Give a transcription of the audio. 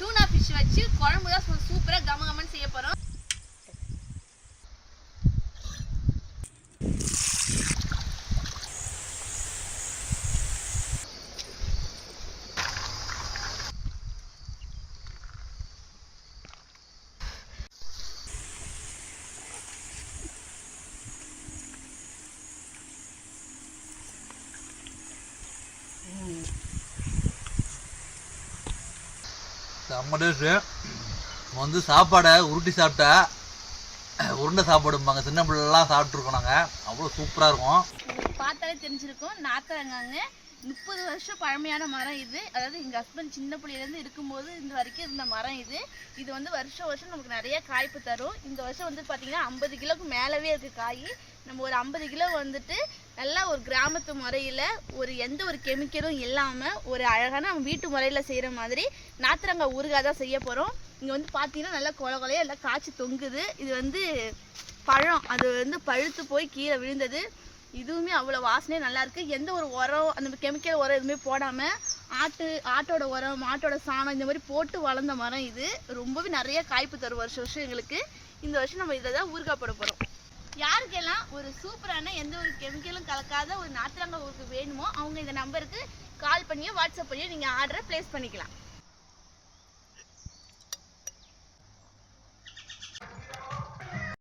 டூனா ஃபிஷ் வச்சு குழம்பு தான் சூப்பராக கமகமன்னு செய்ய போகிறோம். செம்ம டேஸ்ட்டு. வந்து சாப்பாடை உருட்டி சாப்பிட்டா உருண்டை சாப்பாடும்பாங்க, சின்ன பிள்ளைலாம் சாப்பிட்ருக்கோம் நாங்கள். அவ்வளோ சூப்பராக இருக்கும். பார்த்தாலே தெரிஞ்சிருக்கும். நாத்தரங்காங்க 30 வருஷம் பழமையான மரம் இது. அதாவது எங்கள் ஹஸ்பண்ட் சின்ன பிள்ளையிலேருந்து இருக்கும்போது இந்த வரைக்கும் இருந்த மரம் இது. இது வந்து வருஷம் வருஷம் நமக்கு நிறைய காய்ப்பு தரும். இந்த வருஷம் வந்து பார்த்திங்கன்னா 50 கிலோவுக்கு மேலவே இருக்குது காய். நம்ம ஒரு 50 கிலோ வந்துட்டு நல்லா ஒரு கிராமத்து முறையில் எந்த ஒரு கெமிக்கலும் இல்லாமல் ஒரு அழகான நம்ம வீட்டு முறையில் செய்கிற மாதிரி நாத்தரங்காய் ஊறுகாய் தான் செய்ய போகிறோம். இங்கே வந்து பார்த்தீங்கன்னா நல்லா கொலையாக எல்லாம் காய்ச்சி தொங்குது. இது வந்து பழம், அது வந்து பழுத்து போய் கீழே விழுந்தது. இதுவுமே அவ்வளோ வாசனையே நல்லாயிருக்கு. எந்த ஒரு உரம் அந்த கெமிக்கல் உரம் எதுவுமே போடாமல் ஆட்டோட உரம், மாட்டோட சாணம் இந்த மாதிரி போட்டு வளர்ந்த மரம் இது. ரொம்பவே நிறைய காய்ப்பு தரும் வருஷம் வருஷம் எங்களுக்கு. இந்த வருஷம் நம்ம இதை தான் ஊறுகாய் போட போகிறோம். யாருக்கெல்லாம் ஒரு சூப்பரான எந்த ஒரு கெமிக்கலும் கலக்காத ஒரு நாத்தரங்காய் ஊறுகாய் வேணுமோ அவங்க இந்த நம்பருக்கு கால் பண்ணியோ வாட்ஸ்அப் பண்ணியோ நீங்கள் ஆர்டரை ப்ளேஸ் பண்ணிக்கலாம்.